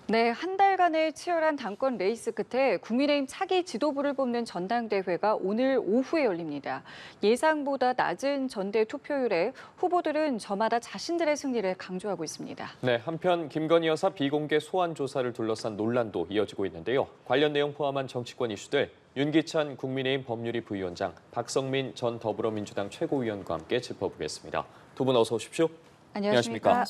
네, 한 달간의 치열한 당권 레이스 끝에 국민의힘 차기 지도부를 뽑는 전당대회가 오늘 오후에 열립니다. 예상보다 낮은 전대 투표율에 후보들은 저마다 자신들의 승리를 강조하고 있습니다. 네, 한편 김건희 여사 비공개 소환 조사를 둘러싼 논란도 이어지고 있는데요. 관련 내용 포함한 정치권 이슈들 윤기찬 국민의힘 법률위 부위원장, 박성민 전 더불어민주당 최고위원과 함께 짚어보겠습니다. 두 분 어서 오십시오. 안녕하십니까?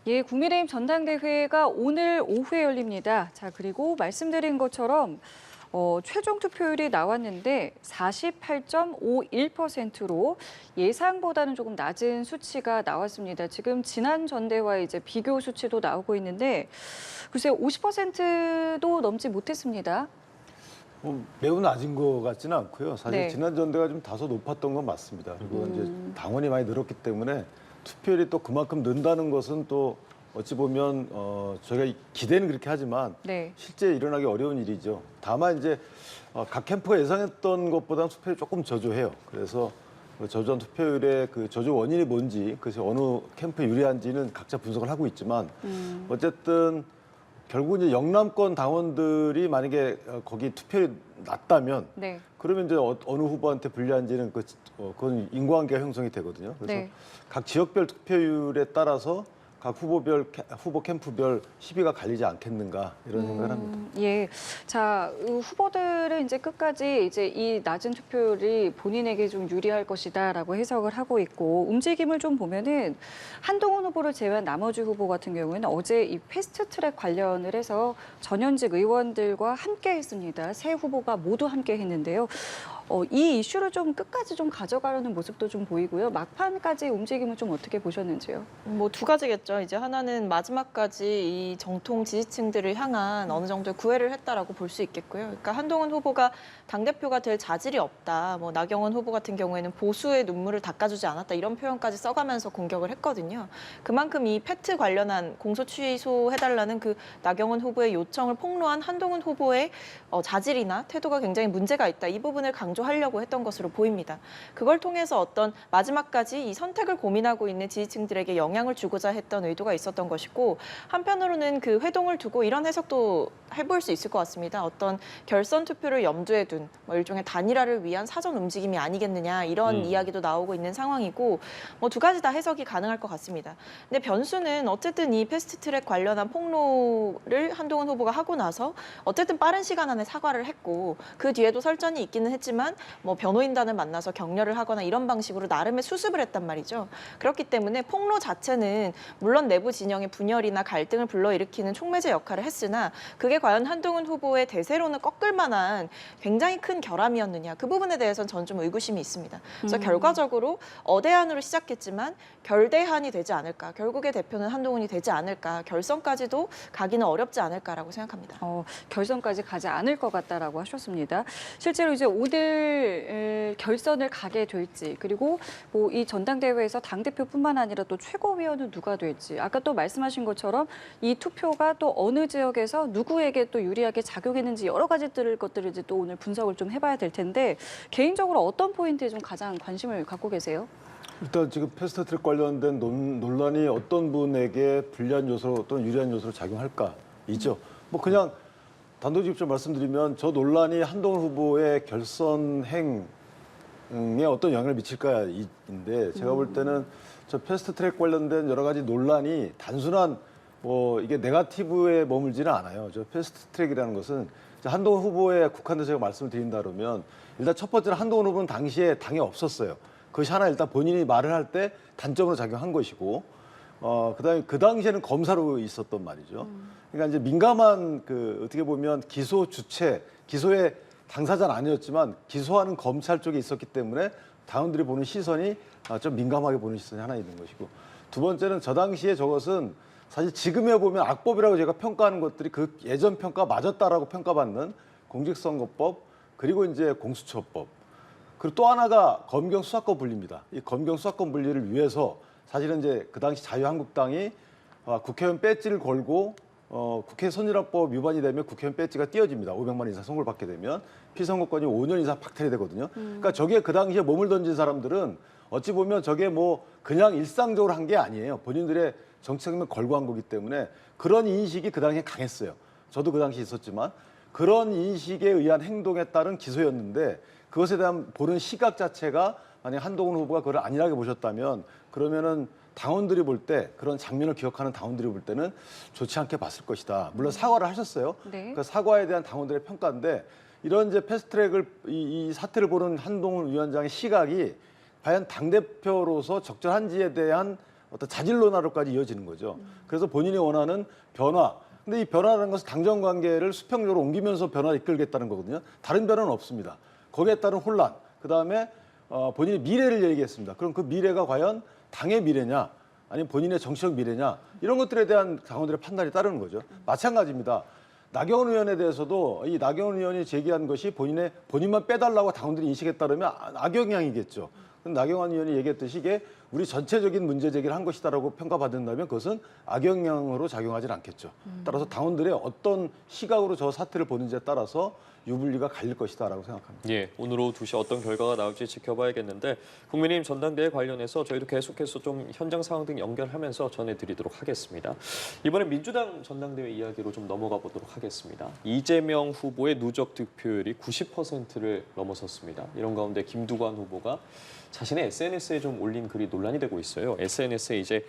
예, 국민의힘 전당대회가 오늘 오후에 열립니다. 자, 그리고 말씀드린 것처럼 최종 투표율이 나왔는데 48.51%로 예상보다는 조금 낮은 수치가 나왔습니다. 지금 지난 전대와 이제 비교 수치도 나오고 있는데 글쎄 50%도 넘지 못했습니다. 매우 낮은 것 같지는 않고요. 사실 네. 지난 전대가 좀 다소 높았던 건 맞습니다. 그리고 이제 당원이 많이 늘었기 때문에 투표율이 또 그만큼 는다는 것은 또 어찌 보면 저희가 기대는 그렇게 하지만 네. 실제 일어나기 어려운 일이죠. 다만 이제 각 캠프가 예상했던 것보다는 투표율이 조금 저조해요. 그래서 그 저조한 투표율의 그 저조 원인이 뭔지, 그래서 어느 캠프에 유리한지는 각자 분석을 하고 있지만 어쨌든 결국 이제 영남권 당원들이 만약에 거기 투표율이 낮다면 네. 그러면 이제 어느 후보한테 불리한지는 그건 인과관계가 형성이 되거든요. 그래서 네. 각 지역별 투표율에 따라서 각 후보 캠프별 시비가 갈리지 않겠는가 이런 생각을 합니다. 예. 자, 후보들은 이제 끝까지 이제 이 낮은 투표율이 본인에게 좀 유리할 것이다라고 해석을 하고 있고 움직임을 좀 보면은 한동훈 후보를 제외한 나머지 후보 같은 경우에는 어제 이 패스트트랙 관련을 해서 전현직 의원들과 함께 했습니다. 세 후보가 모두 함께 했는데요. 이 이슈를 좀 끝까지 좀 가져가려는 모습도 좀 보이고요. 막판까지 움직임을 좀 어떻게 보셨는지요? 뭐 두 가지겠죠. 이제 하나는 마지막까지 이 정통 지지층들을 향한 어느 정도의 구애를 했다라고 볼 수 있겠고요. 그러니까 한동훈 후보가 당대표가 될 자질이 없다. 뭐 나경원 후보 같은 경우에는 보수의 눈물을 닦아주지 않았다. 이런 표현까지 써가면서 공격을 했거든요. 그만큼 이 팩트 관련한 공소 취소해달라는 그 나경원 후보의 요청을 폭로한 한동훈 후보의 자질이나 태도가 굉장히 문제가 있다. 이 부분을 강조하려고 했던 것으로 보입니다. 그걸 통해서 어떤 마지막까지 이 선택을 고민하고 있는 지지층들에게 영향을 주고자 했던 의도가 있었던 것이고 한편으로는 그 회동을 두고 이런 해석도 해볼 수 있을 것 같습니다. 어떤 결선 투표를 염두에 둔 뭐 일종의 단일화를 위한 사전 움직임이 아니겠느냐 이런 이야기도 나오고 있는 상황이고 뭐 두 가지 다 해석이 가능할 것 같습니다. 근데 변수는 어쨌든 이 패스트트랙 관련한 폭로를 한동훈 후보가 하고 나서 어쨌든 빠른 시간 안에 사과를 했고 그 뒤에도 설전이 있기는 했지만 뭐 변호인단을 만나서 격려를 하거나 이런 방식으로 나름의 수습을 했단 말이죠. 그렇기 때문에 폭로 자체는 물론 내부 진영의 분열이나 갈등을 불러일으키는 촉매제 역할을 했으나 그게 과연 한동훈 후보의 대세론을 꺾을 만한 굉장히 큰 결함이었느냐 그 부분에 대해서는 저는 좀 의구심이 있습니다. 그래서 결과적으로 어대한으로 시작했지만 결대한이 되지 않을까 결국의 대표는 한동훈이 되지 않을까 결선까지도 가기는 어렵지 않을까라고 생각합니다. 결선까지 가지 않을 것 같다라고 하셨습니다. 실제로 이제 오늘 결선을 가게 될지 그리고 뭐 이 전당대회에서 당대표뿐만 아니라 또 최고위원은 누가 될지 아까 또 말씀하신 것처럼 이 투표가 또 어느 지역에서 누구에게 또 유리하게 작용했는지 여러 가지들을 것들을 이제 또 오늘 분석을 좀 해봐야 될 텐데 개인적으로 어떤 포인트에 좀 가장 관심을 갖고 계세요? 일단 지금 패스트트랙 관련된 논란이 어떤 분에게 불리한 요소로 또는 유리한 요소로 작용할까 있죠. 뭐 그냥 단도직입적으로 말씀드리면 저 논란이 한동훈 후보의 결선 행에 어떤 영향을 미칠까인데 제가 볼 때는 저 패스트트랙 관련된 여러 가지 논란이 단순한 뭐 이게 네거티브에 머물지는 않아요. 저 패스트트랙이라는 것은 한동훈 후보에 국한돼서 제가 말씀을 드린다 그러면 일단 첫 번째는 한동훈 후보는 당시에 당에 없었어요. 그것이 하나 일단 본인이 말을 할 때 단점으로 작용한 것이고 그다음에 그 당시에는 검사로 있었던 말이죠. 그러니까 이제 민감한 그 어떻게 보면 기소 주체, 기소의 당사자는 아니었지만 기소하는 검찰 쪽에 있었기 때문에 당원들이 보는 시선이 좀 민감하게 보는 시선이 하나 있는 것이고 두 번째는 저 당시에 저것은 사실 지금에 보면 악법이라고 제가 평가하는 것들이 그 예전 평가 맞았다라고 평가받는 공직선거법 그리고 이제 공수처법 그리고 또 하나가 검경 수사권 분리입니다. 이 검경 수사권 분리를 위해서 사실은 이제 그 당시 자유한국당이 국회의원 배지를 걸고 국회 선진화법 위반이 되면 국회의원 배지가 띄어집니다. 500만 원 이상 선고를 받게 되면 피선거권이 5년 이상 박탈이 되거든요. 그러니까 저게 그 당시에 몸을 던진 사람들은 어찌 보면 저게 뭐 그냥 일상적으로 한 게 아니에요. 본인들의 정책을 걸고 한 거기 때문에 그런 인식이 그 당시에 강했어요. 저도 그 당시 있었지만 그런 인식에 의한 행동에 따른 기소였는데 그것에 대한 보는 시각 자체가 만약 한동훈 후보가 그걸 안일하게 보셨다면 그러면은 당원들이 볼 때 그런 장면을 기억하는 당원들이 볼 때는 좋지 않게 봤을 것이다. 물론 사과를 하셨어요. 네. 그 사과에 대한 당원들의 평가인데 이런 이제 패스트트랙을 이 사태를 보는 한동훈 위원장의 시각이 과연 당대표로서 적절한지에 대한 어떤 자질 논하로까지 이어지는 거죠. 그래서 본인이 원하는 변화. 근데 이 변화라는 것은 당정 관계를 수평적으로 옮기면서 변화를 이끌겠다는 거거든요. 다른 변화는 없습니다. 거기에 따른 혼란. 그다음에 본인의 미래를 얘기했습니다. 그럼 그 미래가 과연 당의 미래냐 아니면 본인의 정치적 미래냐 이런 것들에 대한 당원들의 판단이 따르는 거죠. 마찬가지입니다. 나경원 의원에 대해서도 이 나경원 의원이 제기한 것이 본인만 빼달라고 당원들이 인식에 따르면 악영향이겠죠. 나경원 의원이 얘기했듯이 이게 우리 전체적인 문제 제기를 한 것이다라고 평가받는다면 그것은 악영향으로 작용하지 않겠죠. 따라서 당원들의 어떤 시각으로 저 사태를 보는지에 따라서 유불리가 갈릴 것이다라고 생각합니다. 예, 오늘 오후 2시 어떤 결과가 나올지 지켜봐야겠는데 국민의힘 전당대회 관련해서 저희도 계속해서 좀 현장 상황 등 연결하면서 전해드리도록 하겠습니다. 이번에 민주당 전당대회 이야기로 좀 넘어가 보도록 하겠습니다. 이재명 후보의 누적 득표율이 90%를 넘어섰습니다. 이런 가운데 김두관 후보가 자신의 SNS에 좀 올린 글이 논란이 되고 있어요. SNS에 이제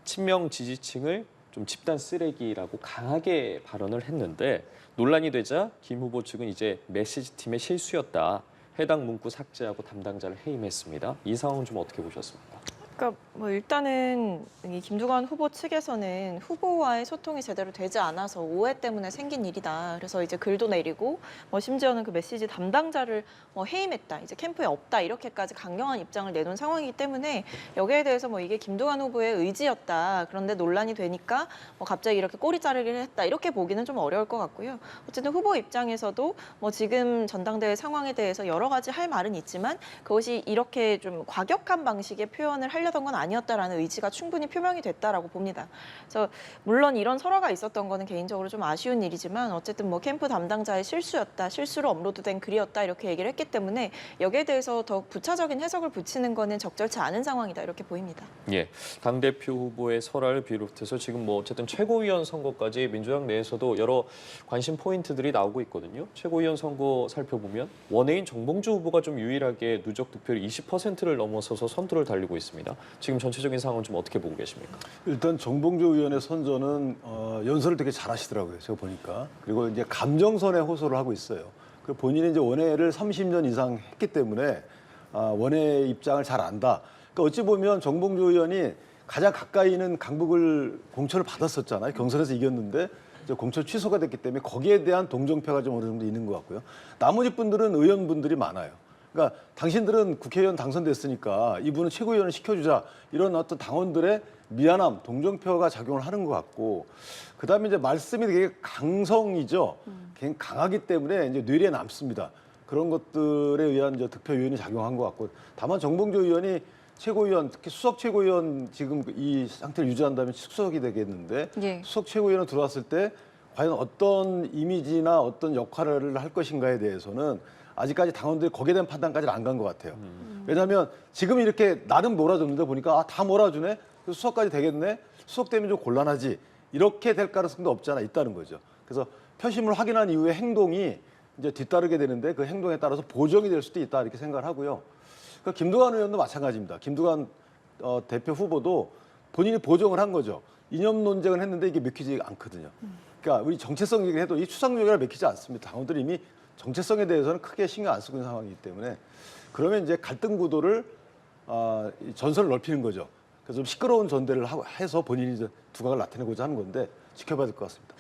친명 지지층을 좀 집단 쓰레기라고 강하게 발언을 했는데 논란이 되자 김 후보 측은 이제 메시지팀의 실수였다. 해당 문구 삭제하고 담당자를 해임했습니다. 이 상황은 좀 어떻게 보셨습니까? 그러니까 뭐 일단은 이 김두관 후보 측에서는 후보와의 소통이 제대로 되지 않아서 오해 때문에 생긴 일이다. 그래서 이제 글도 내리고 뭐 심지어는 그 메시지 담당자를 뭐 해임했다. 이제 캠프에 없다. 이렇게까지 강경한 입장을 내놓은 상황이기 때문에 여기에 대해서 뭐 이게 김두관 후보의 의지였다. 그런데 논란이 되니까 뭐 갑자기 이렇게 꼬리 자르기를 했다. 이렇게 보기는 좀 어려울 것 같고요. 어쨌든 후보 입장에서도 뭐 지금 전당대회 상황에 대해서 여러 가지 할 말은 있지만 그것이 이렇게 좀 과격한 방식의 표현을 하려던 건 아니었다라는 의지가 충분히 표명이 됐다라고 봅니다. 그래서 물론 이런 설화가 있었던 거는 개인적으로 좀 아쉬운 일이지만 어쨌든 뭐 캠프 담당자의 실수였다, 실수로 업로드된 글이었다 이렇게 얘기를 했기 때문에 여기에 대해서 더 부차적인 해석을 붙이는 거는 적절치 않은 상황이다 이렇게 보입니다. 예, 당대표 후보의 설화를 비롯해서 지금 뭐 어쨌든 최고위원 선거까지 민주당 내에서도 여러 관심 포인트들이 나오고 있거든요. 최고위원 선거 살펴보면 원외인 정봉주 후보가 좀 유일하게 누적 득표율 20%를 넘어서서 선두를 달리고 있습니다. 지금 전체적인 상황은 좀 어떻게 보고 계십니까? 일단 정봉주 의원의 선전은 연설을 되게 잘하시더라고요. 제가 보니까. 그리고 이제 감정선에 호소를 하고 있어요. 그 본인이 이제 원외를 30년 이상 했기 때문에 원외 입장을 잘 안다. 그러니까 어찌 보면 정봉주 의원이 가장 가까이 있는 강북을 공천을 받았었잖아요. 경선에서 이겼는데 이제 공천 취소가 됐기 때문에 거기에 대한 동정표가 좀 어느 정도 있는 것 같고요. 나머지 분들은 의원분들이 많아요. 그러니까 당신들은 국회의원 당선됐으니까 이분은 최고위원을 시켜주자 이런 어떤 당원들의 미안함, 동정표가 작용을 하는 것 같고 그다음에 이제 말씀이 되게 강성이죠. 굉장히 강하기 때문에 이제 뇌리에 남습니다. 그런 것들에 의한 이제 득표 요인이 작용한 것 같고 다만 정봉주 의원이 최고위원, 특히 수석 최고위원 지금 이 상태를 유지한다면 수석이 되겠는데 예. 수석 최고위원으로 들어왔을 때 과연 어떤 이미지나 어떤 역할을 할 것인가에 대해서는 아직까지 당원들이 거기에 대한 판단까지는 안 간 것 같아요. 왜냐하면 지금 이렇게 나름 몰아줬는데 보니까 다 몰아주네? 수석까지 되겠네? 수석 되면 좀 곤란하지. 이렇게 될 가능성도 없지 않아 있다는 거죠. 그래서 표심을 확인한 이후에 행동이 이제 뒤따르게 되는데 그 행동에 따라서 보정이 될 수도 있다 이렇게 생각을 하고요. 그러니까 김두관 의원도 마찬가지입니다. 김두관 대표 후보도 본인이 보정을 한 거죠. 이념 논쟁을 했는데 이게 먹히지 않거든요. 그러니까 우리 정체성 얘기를 해도 이 추상적이라 먹히지 않습니다. 당원들이 이미 정체성에 대해서는 크게 신경 안 쓰고 있는 상황이기 때문에 그러면 이제 갈등 구도를 전선을 넓히는 거죠. 그래서 좀 시끄러운 전대를 해서 본인이 이제 두각을 나타내고자 하는 건데 지켜봐야 될 것 같습니다.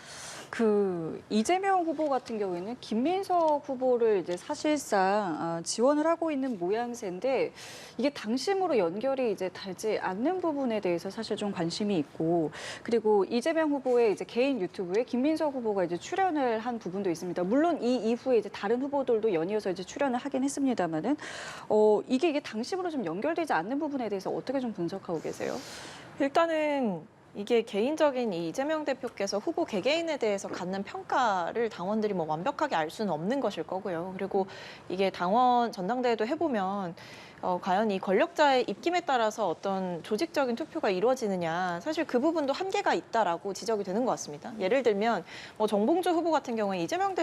그 이재명 후보 같은 경우에는 김민석 후보를 이제 사실상 지원을 하고 있는 모양새인데 이게 당심으로 연결이 이제 되지 않는 부분에 대해서 사실 좀 관심이 있고 그리고 이재명 후보의 이제 개인 유튜브에 김민석 후보가 이제 출연을 한 부분도 있습니다. 물론 이 이후에 이제 다른 후보들도 연이어서 이제 출연을 하긴 했습니다만은 이게 당심으로 좀 연결되지 않는 부분에 대해서 어떻게 좀 분석하고 계세요? 일단은 이게 개인적인 이 이재명 대표께서 후보 개개인에 대해서 갖는 평가를 당원들이 뭐 완벽하게 알 수는 없는 것일 거고요. 그리고 이게 당원 전당대회도 해보면 과연 이 권력자의 입김에 따라서 어떤 조직적인 투표가 이루어지느냐 사실 그 부분도 한계가 있다라고 지적이 되는 것 같습니다. 예를 들면 뭐 정봉주 후보 같은 경우에 이재명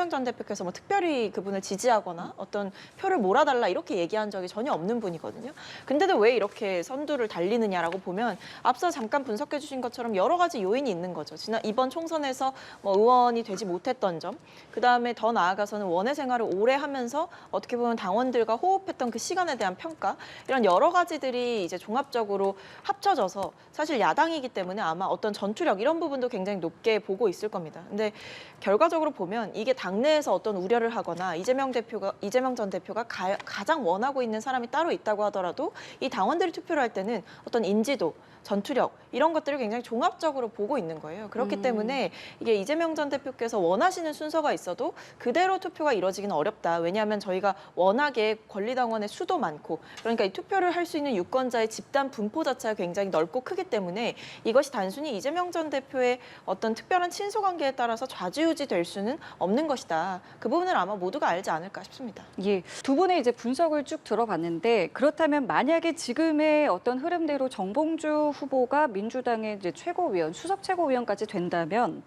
전 대표께서 뭐 특별히 그분을 지지하거나 어떤 표를 몰아달라 이렇게 얘기한 적이 전혀 없는 분이거든요. 근데도 왜 이렇게 선두를 달리느냐라고 보면 앞서 잠깐 분석해 주신 것처럼 여러 가지 요인이 있는 거죠. 이번 총선에서 뭐 의원이 되지 못했던 점, 그다음에 더 나아가서는 원외 생활을 오래 하면서 어떻게 보면 당원들과 호흡했던 그 시간에 대한 평가, 이런 여러 가지들이 이제 종합적으로 합쳐져서 사실 야당이기 때문에 아마 어떤 전투력 이런 부분도 굉장히 높게 보고 있을 겁니다. 근데 결과적으로 보면 이게 당내에서 어떤 우려를 하거나 이재명 전 대표가 가장 원하고 있는 사람이 따로 있다고 하더라도 이 당원들이 투표를 할 때는 어떤 인지도, 전투력 이런 것들을 굉장히 종합적으로 보고 있는 거예요. 그렇기 때문에 이게 이재명 전 대표께서 원하시는 순서가 있어도 그대로 투표가 이루어지기는 어렵다. 왜냐하면 저희가 워낙에 권리당원의 수도 많고 그러니까 이 투표를 할 수 있는 유권자의 집단 분포 자체가 굉장히 넓고 크기 때문에 이것이 단순히 이재명 전 대표의 어떤 특별한 친소 관계에 따라서 좌지우지 될 수는 없는 것이다. 그 부분을 아마 모두가 알지 않을까 싶습니다. 예, 두 분의 이제 분석을 쭉 들어봤는데 그렇다면 만약에 지금의 어떤 흐름대로 정봉주 후보가 민주당의 이제 최고위원, 수석 최고위원까지 된다면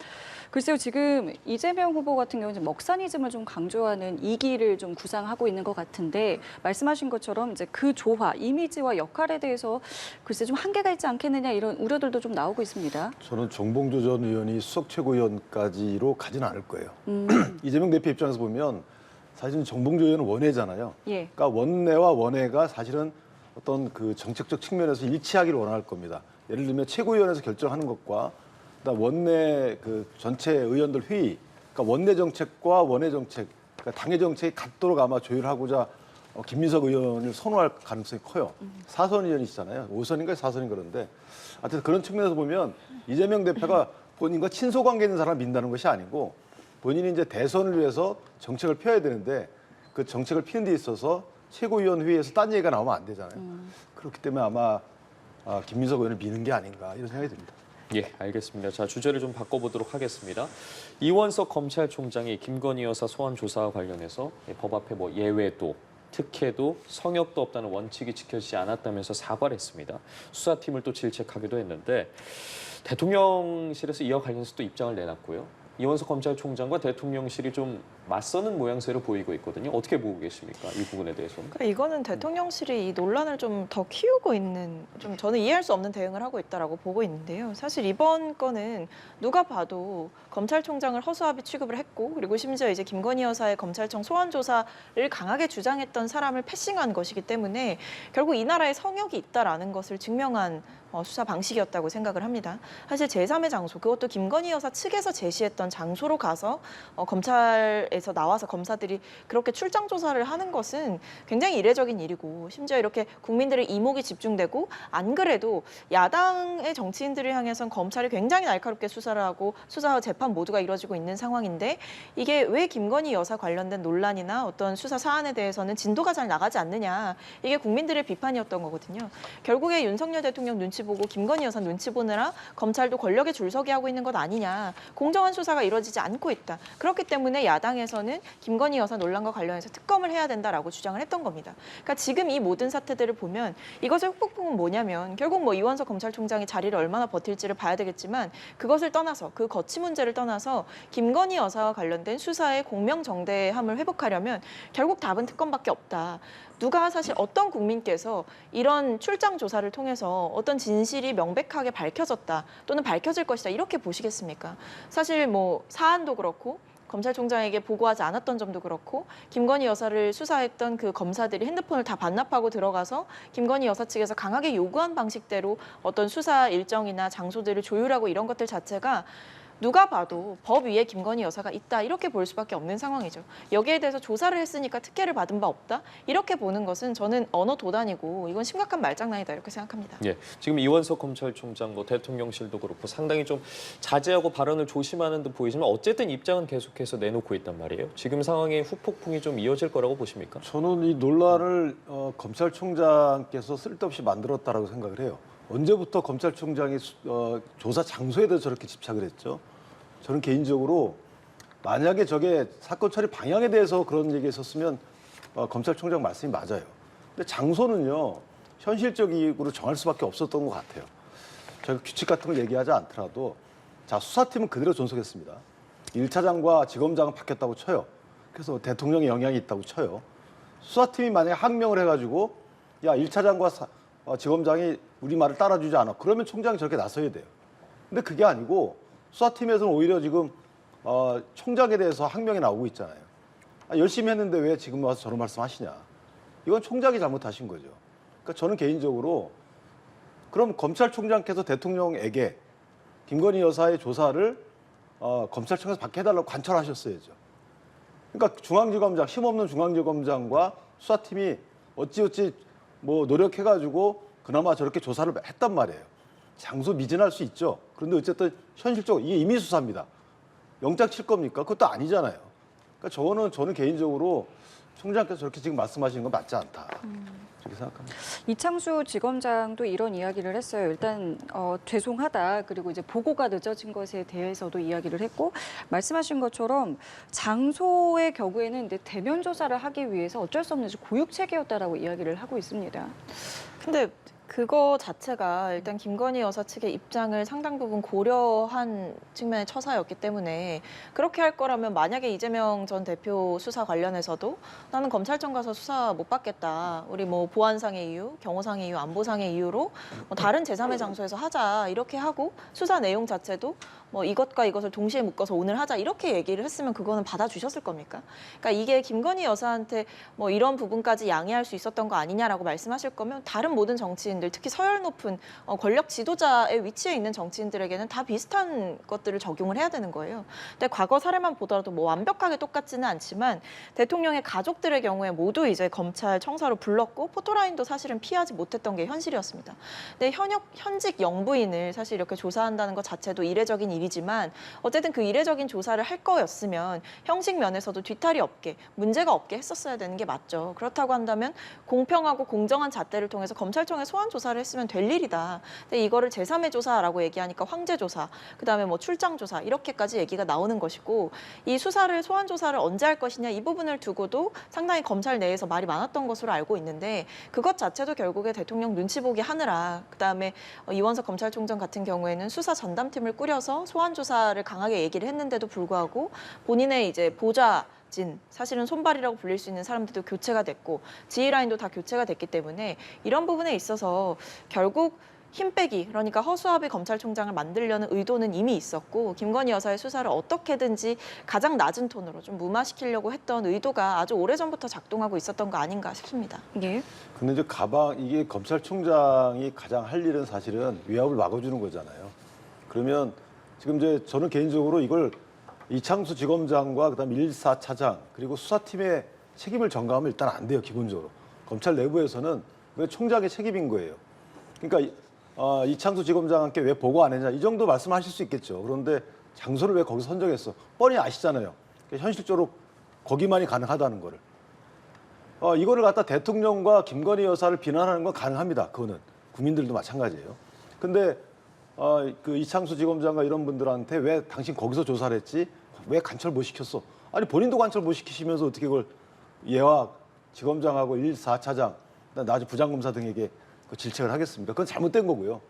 글쎄요, 지금 이재명 후보 같은 경우는 먹사니즘을 좀 강조하는 이기를 좀 구상하고 있는 것 같은데 말씀하신 것처럼 이제 그 조화, 이미지와 역할에 대해서 글쎄 좀 한계가 있지 않겠느냐 이런 우려들도 좀 나오고 있습니다. 저는 정봉주 전 의원이 수석 최고위원까지로 가지는 않을 거예요. 이재명 대표 입장에서 보면 사실은 정봉주 의원은 원외잖아요. 예. 그러니까 원내와 원외가 사실은 어떤 그 정책적 측면에서 일치하기를 원할 겁니다. 예를 들면 최고위원회에서 결정하는 것과 그다음 원내 그 전체 의원들 회의, 그러니까 원내 정책과 원외 정책, 그러니까 당의 정책이 같도록 아마 조율하고자 김민석 의원을 선호할 가능성이 커요. 4선 의원이시잖아요. 5선인가 4선인 그런데 하여튼 그런 측면에서 보면 이재명 대표가 본인과 친소 관계 있는 사람을 민다는 것이 아니고 본인이 이제 대선을 위해서 정책을 펴야 되는데 그 정책을 피는 데 있어서 최고위원 회의에서 딴 얘기가 나오면 안 되잖아요. 그렇기 때문에 아마 김민석 의원을 미는 게 아닌가 이런 생각이 듭니다. 예, 알겠습니다. 자, 주제를 좀 바꿔보도록 하겠습니다. 이원석 검찰총장이 김건희 여사 소환 조사와 관련해서 법 앞에 뭐 예외도, 특혜도, 성역도 없다는 원칙이 지켜지지 않았다면서 사과를 했습니다. 수사팀을 또 질책하기도 했는데 대통령실에서 이와 관련해서 또 입장을 내놨고요. 이원석 검찰총장과 대통령실이 좀 맞서는 모양새로 보이고 있거든요. 어떻게 보고 계십니까? 이 부분에 대해서는. 그러니까 이거는 대통령실이 이 논란을 좀 더 키우고 있는, 좀 저는 이해할 수 없는 대응을 하고 있다라고 보고 있는데요. 사실 이번 건은 누가 봐도 검찰총장을 허수아비 취급을 했고, 그리고 심지어 이제 김건희 여사의 검찰청 소환 조사를 강하게 주장했던 사람을 패싱한 것이기 때문에 결국 이 나라에 성역이 있다라는 것을 증명한 수사 방식이었다고 생각을 합니다. 사실 제3의 장소, 그것도 김건희 여사 측에서 제시했던 장소로 가서 검찰에서 나와서 검사들이 그렇게 출장 조사를 하는 것은 굉장히 이례적인 일이고, 심지어 이렇게 국민들의 이목이 집중되고, 안 그래도 야당의 정치인들을 향해선 검찰이 굉장히 날카롭게 수사를 하고 수사와 재판 모두가 이루어지고 있는 상황인데 이게 왜 김건희 여사 관련된 논란이나 어떤 수사 사안에 대해서는 진도가 잘 나가지 않느냐, 이게 국민들의 비판이었던 거거든요. 결국에 윤석열 대통령 눈치 보고 김건희 여사 눈치 보느라 검찰도 권력에 줄서기 하고 있는 것 아니냐, 공정한 수사가 이루어지지 않고 있다. 그렇기 때문에 야당에서는 김건희 여사 논란과 관련해서 특검을 해야 된다라고 주장을 했던 겁니다. 그러니까 지금 이 모든 사태들을 보면 이것의 후폭풍은 뭐냐면 결국 뭐 이원석 검찰총장이 자리를 얼마나 버틸지를 봐야 되겠지만 그것을 떠나서, 그 거치 문제를 떠나서 김건희 여사와 관련된 수사의 공명정대함을 회복하려면 결국 답은 특검밖에 없다. 누가 사실 어떤 국민께서 이런 출장 조사를 통해서 어떤 진실이 명백하게 밝혀졌다 또는 밝혀질 것이다 이렇게 보시겠습니까? 사실 뭐 사안도 그렇고 검찰총장에게 보고하지 않았던 점도 그렇고 김건희 여사를 수사했던 그 검사들이 핸드폰을 다 반납하고 들어가서 김건희 여사 측에서 강하게 요구한 방식대로 어떤 수사 일정이나 장소들을 조율하고 이런 것들 자체가 누가 봐도 법 위에 김건희 여사가 있다 이렇게 볼 수밖에 없는 상황이죠. 여기에 대해서 조사를 했으니까 특혜를 받은 바 없다 이렇게 보는 것은 저는 언어 도단이고 이건 심각한 말장난이다 이렇게 생각합니다. 예, 지금 이원석 검찰총장, 뭐 대통령실도 그렇고 상당히 좀 자제하고 발언을 조심하는 듯 보이지만 어쨌든 입장은 계속해서 내놓고 있단 말이에요. 지금 상황의 후폭풍이 좀 이어질 거라고 보십니까? 저는 이 논란을 검찰총장께서 쓸데없이 만들었다라고 생각을 해요. 언제부터 검찰총장이 조사 장소에 대해서 저렇게 집착을 했죠? 저는 개인적으로 만약에 저게 사건 처리 방향에 대해서 그런 얘기했었으면 검찰총장 말씀이 맞아요. 근데 장소는요, 현실적으로 정할 수밖에 없었던 것 같아요. 저희가 규칙 같은 걸 얘기하지 않더라도, 자, 수사팀은 그대로 존속했습니다. 1차장과 지검장은 바뀌었다고 쳐요. 그래서 대통령의 영향이 있다고 쳐요. 수사팀이 만약에 항명을 해가지고, 야, 1차장과 지검장이 우리 말을 따라주지 않아. 그러면 총장이 저렇게 나서야 돼요. 근데 그게 아니고, 수사팀에서는 오히려 지금 총장에 대해서 항명이 나오고 있잖아요. 열심히 했는데 왜 지금 와서 저런 말씀 하시냐. 이건 총장이 잘못하신 거죠. 그러니까 저는 개인적으로 그럼 검찰총장께서 대통령에게 김건희 여사의 조사를 검찰청에서 받게 해달라고 관철하셨어야죠. 그러니까 중앙지검장, 힘없는 중앙지검장과 수사팀이 어찌어찌 뭐 노력해가지고 그나마 저렇게 조사를 했단 말이에요. 장소 미진할 수 있죠. 그런데 어쨌든 현실적으로 이게 임의 수사입니다. 영장 칠 겁니까? 그것도 아니잖아요. 그러니까 저는 개인적으로 총장께서 저렇게 지금 말씀하시는 건 맞지 않다. 그렇게 생각합니다. 이창수 지검장도 이런 이야기를 했어요. 일단 죄송하다. 그리고 이제 보고가 늦어진 것에 대해서도 이야기를 했고 말씀하신 것처럼 장소의 경우에는 이제 대면 조사를 하기 위해서 어쩔 수 없는 고육 체계였다라고 이야기를 하고 있습니다. 근데 그거 자체가 일단 김건희 여사 측의 입장을 상당 부분 고려한 측면의 처사였기 때문에 그렇게 할 거라면 만약에 이재명 전 대표 수사 관련해서도 나는 검찰청 가서 수사 못 받겠다. 우리 뭐 보안상의 이유, 경호상의 이유, 안보상의 이유로 뭐 다른 제3의 장소에서 하자. 이렇게 하고 수사 내용 자체도 뭐 이것과 이것을 동시에 묶어서 오늘 하자. 이렇게 얘기를 했으면 그거는 받아주셨을 겁니까? 그러니까 이게 김건희 여사한테 뭐 이런 부분까지 양해할 수 있었던 거 아니냐라고 말씀하실 거면 다른 모든 정치인들 특히 서열 높은 권력 지도자의 위치에 있는 정치인들에게는 다 비슷한 것들을 적용을 해야 되는 거예요. 근데 과거 사례만 보더라도 뭐 완벽하게 똑같지는 않지만 대통령의 가족들의 경우에 모두 이제 검찰 청사로 불렀고 포토라인도 사실은 피하지 못했던 게 현실이었습니다. 근데 현직 영부인을 사실 이렇게 조사한다는 것 자체도 이례적인 일이지만 어쨌든 그 이례적인 조사를 할 거였으면 형식 면에서도 뒤탈이 없게 문제가 없게 했었어야 되는 게 맞죠. 그렇다고 한다면 공평하고 공정한 잣대를 통해서 검찰청에 소환 조사를 했으면 될 일이다. 근데 이거를 제3의 조사라고 얘기하니까 황제 조사, 그다음에 뭐 출장 조사 이렇게까지 얘기가 나오는 것이고 이 수사를 소환 조사를 언제 할 것이냐 이 부분을 두고도 상당히 검찰 내에서 말이 많았던 것으로 알고 있는데 그것 자체도 결국에 대통령 눈치 보기 하느라 그다음에 이원석 검찰총장 같은 경우에는 수사 전담팀을 꾸려서 소환 조사를 강하게 얘기를 했는데도 불구하고 본인의 이제 보좌 사실은 손발이라고 불릴 수 있는 사람들도 교체가 됐고 지휘라인도 다 교체가 됐기 때문에 이런 부분에 있어서 결국 힘 빼기 그러니까 허수아비 검찰총장을 만들려는 의도는 이미 있었고 김건희 여사의 수사를 어떻게든지 가장 낮은 톤으로 좀 무마시키려고 했던 의도가 아주 오래전부터 작동하고 있었던 거 아닌가 싶습니다. 예. 근데 이제 이게 검찰총장이 가장 할 일은 사실은 위협을 막아주는 거잖아요. 그러면 지금 이제 저는 개인적으로 이걸 이창수 지검장과 그다음에 1사차장 그리고 수사팀의 책임을 전가하면 일단 안 돼요. 기본적으로 검찰 내부에서는 왜 총장의 책임인 거예요. 그러니까 이창수 지검장한테 왜 보고 안 했냐 이 정도 말씀하실 수 있겠죠. 그런데 장소를 왜 거기서 선정했어? 뻔히 아시잖아요. 그러니까 현실적으로 거기만이 가능하다는 거를. 이거를 갖다 대통령과 김건희 여사를 비난하는 건 가능합니다. 그거는 국민들도 마찬가지예요. 근데 그 이창수 지검장과 이런 분들한테 왜 당신 거기서 조사를 했지? 왜 관철 못 시켰어? 아니 본인도 관철 못 시키시면서 어떻게 그걸 얘와 지검장하고 1, 4차장, 나중에 부장검사 등에게 그 질책을 하겠습니까? 그건 잘못된 거고요.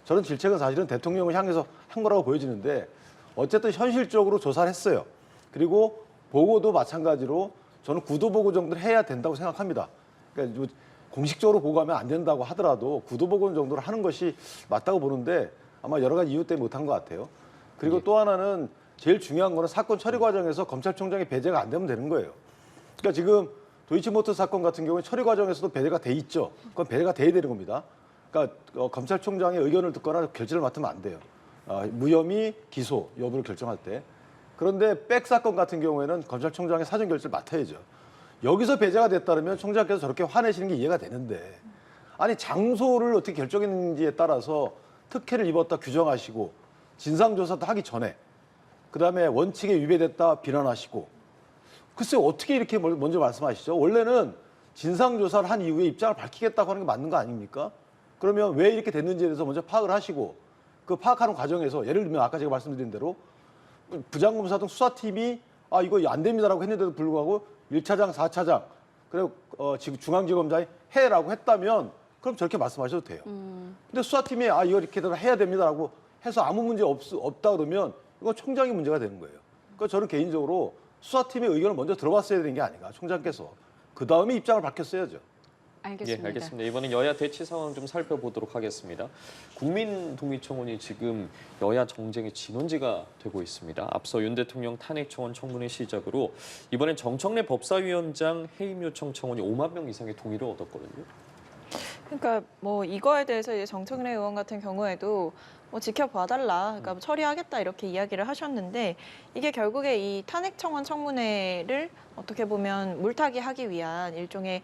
저는 질책은 사실은 대통령을 향해서 한 거라고 보여지는데 어쨌든 현실적으로 조사를 했어요. 그리고 보고도 마찬가지로 저는 구도보고 정도는 해야 된다고 생각합니다. 그러니까 공식적으로 보고하면 안 된다고 하더라도 구도보고 정도를 하는 것이 맞다고 보는데 아마 여러 가지 이유 때문에 못한 것 같아요. 그리고 또 하나는 제일 중요한 거는 사건 처리 과정에서 검찰총장이 배제가 안 되면 되는 거예요. 그러니까 지금 도이치모터 사건 같은 경우에 처리 과정에서도 배제가 돼 있죠. 그건 배제가 돼야 되는 겁니다. 그러니까 검찰총장의 의견을 듣거나 결재를 맡으면 안 돼요. 무혐의 기소 여부를 결정할 때. 그런데 백 사건 같은 경우에는 검찰총장의 사전 결재를 맡아야죠. 여기서 배제가 됐다면 총장께서 저렇게 화내시는 게 이해가 되는데 아니 장소를 어떻게 결정했는지에 따라서 특혜를 입었다 규정하시고 진상조사도 하기 전에 그다음에 원칙에 위배됐다 비난하시고 글쎄요 어떻게 이렇게 먼저 말씀하시죠? 원래는 진상조사를 한 이후에 입장을 밝히겠다고 하는 게 맞는 거 아닙니까? 그러면 왜 이렇게 됐는지에 대해서 먼저 파악을 하시고 그 파악하는 과정에서 예를 들면 아까 제가 말씀드린 대로 부장검사 등 수사팀이 이거 안 됩니다라고 했는데도 불구하고 1차장, 4차장 그리고 지금 중앙지검장이 해라고 했다면 그럼 저렇게 말씀하셔도 돼요. 근데 수사팀이 이거 이렇게 해야 됩니다라고 해서 아무 문제 없다 그러면 이건 총장이 문제가 되는 거예요. 그러니까 저는 개인적으로 수사팀의 의견을 먼저 들어봤어야 되는 게 아닌가, 총장께서. 그 다음에 입장을 밝혔어야죠. 알겠습니다. 예, 알겠습니다. 이번엔 여야 대치 상황 좀 살펴보도록 하겠습니다. 국민통일청원이 지금 여야 정쟁의 진원지가 되고 있습니다. 앞서 윤 대통령 탄핵청원 청문회 시작으로 이번엔 정청래 법사위원장 해임 요청 청원이 5만 명 이상의 동의를 얻었거든요. 그러니까 뭐 이거에 대해서 이제 정청래 의원 같은 경우에도 뭐 지켜봐달라, 그러니까 처리하겠다 이렇게 이야기를 하셨는데 이게 결국에 이 탄핵청원 청문회를 어떻게 보면 물타기 하기 위한 일종의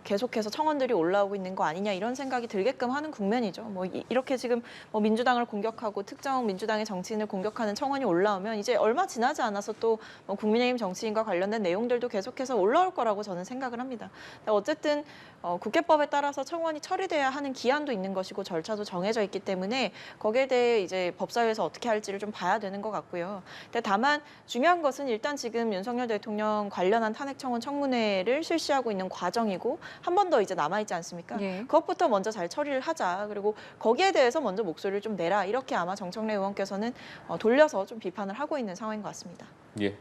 계속해서 청원들이 올라오고 있는 거 아니냐 이런 생각이 들게끔 하는 국면이죠. 뭐 이렇게 지금 뭐 민주당을 공격하고 특정 민주당의 정치인을 공격하는 청원이 올라오면 이제 얼마 지나지 않아서 또 뭐 국민의힘 정치인과 관련된 내용들도 계속해서 올라올 거라고 저는 생각을 합니다. 어쨌든 국회법에 따라서 청원이 처리돼야 하는 기한도 있는 것이고 절차도 정해져 있기 때문에 거기에 대해 이제 법사위에서 어떻게 할지를 좀 봐야 되는 것 같고요. 근데 다만 중요한 것은 일단 지금 윤석열 대통령 관련한 탄핵청원 청문회를 실시하고 있는 과정이고 한 번 더 이제 남아있지 않습니까? 예. 그것부터 먼저 잘 처리를 하자. 그리고 거기에 대해서 먼저 목소리를 좀 내라. 이렇게 아마 정청래 의원께서는 돌려서 좀 비판을 하고 있는 상황인 것 같습니다. 예.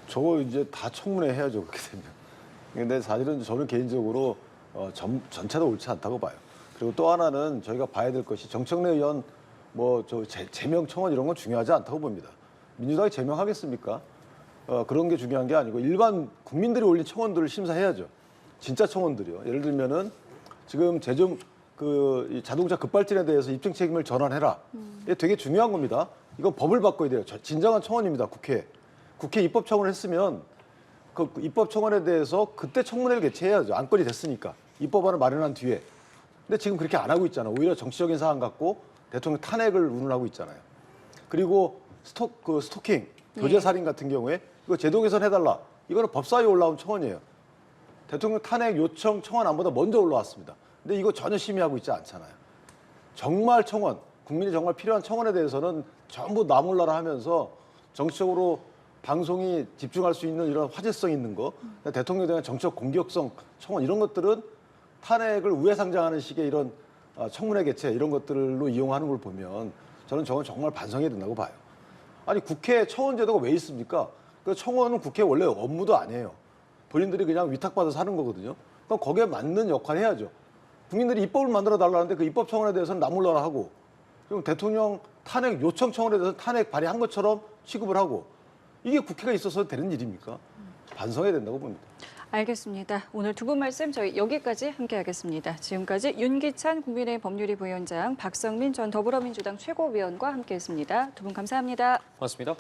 저거 이제 다 청문회 해야죠, 그렇게 되면. 근데 사실은 저는 개인적으로 전체 다 옳지 않다고 봐요. 그리고 또 하나는 저희가 봐야 될 것이 정청래 의원 제명 청원 이런 건 중요하지 않다고 봅니다. 민주당이 제명하겠습니까? 그런 게 중요한 게 아니고 일반 국민들이 올린 청원들을 심사해야죠. 진짜 청원들이요. 예를 들면은 지금 이 자동차 급발진에 대해서 입증 책임을 전환해라. 이게 되게 중요한 겁니다. 이건 법을 바꿔야 돼요. 진정한 청원입니다. 국회 입법 청원을 했으면 그 입법 청원에 대해서 그때 청문회를 개최해야죠. 안건이 됐으니까. 입법안을 마련한 뒤에. 근데 지금 그렇게 안 하고 있잖아요. 오히려 정치적인 사안 갖고 대통령 탄핵을 운운하고 있잖아요. 그리고 스토킹, 교제살인 같은 경우에 이거 제도 개선해달라. 이거는 법사위에 올라온 청원이에요. 대통령 탄핵 요청 청원안보다 먼저 올라왔습니다. 근데 이거 전혀 심의하고 있지 않잖아요. 정말 청원, 국민이 정말 필요한 청원에 대해서는 전부 나몰라라 하면서 정치적으로 방송이 집중할 수 있는 이런 화제성 있는 거, 대통령에 대한 정치적 공격성 청원 이런 것들은 탄핵을 우회상장하는 식의 이런 청문회 개최 이런 것들로 이용하는 걸 보면 저는 저건 정말 반성해야 된다고 봐요. 아니 국회 청원 제도가 왜 있습니까? 그 청원은 국회 원래 업무도 아니에요. 본인들이 그냥 위탁받아서 하는 거거든요. 그럼 거기에 맞는 역할을 해야죠. 국민들이 입법을 만들어 달라는데 그 입법 청원에 대해서는 나몰라라 하고, 그리고 대통령 탄핵 요청 청원에 대해서 탄핵 발의한 것처럼 취급을 하고, 이게 국회가 있어서 되는 일입니까? 반성해야 된다고 봅니다. 알겠습니다. 오늘 두 분 말씀 저희 여기까지 함께하겠습니다. 지금까지 윤기찬 국민의힘 법률위 부위원장, 박성민 전 더불어민주당 최고위원과 함께했습니다. 두 분 감사합니다. 고맙습니다.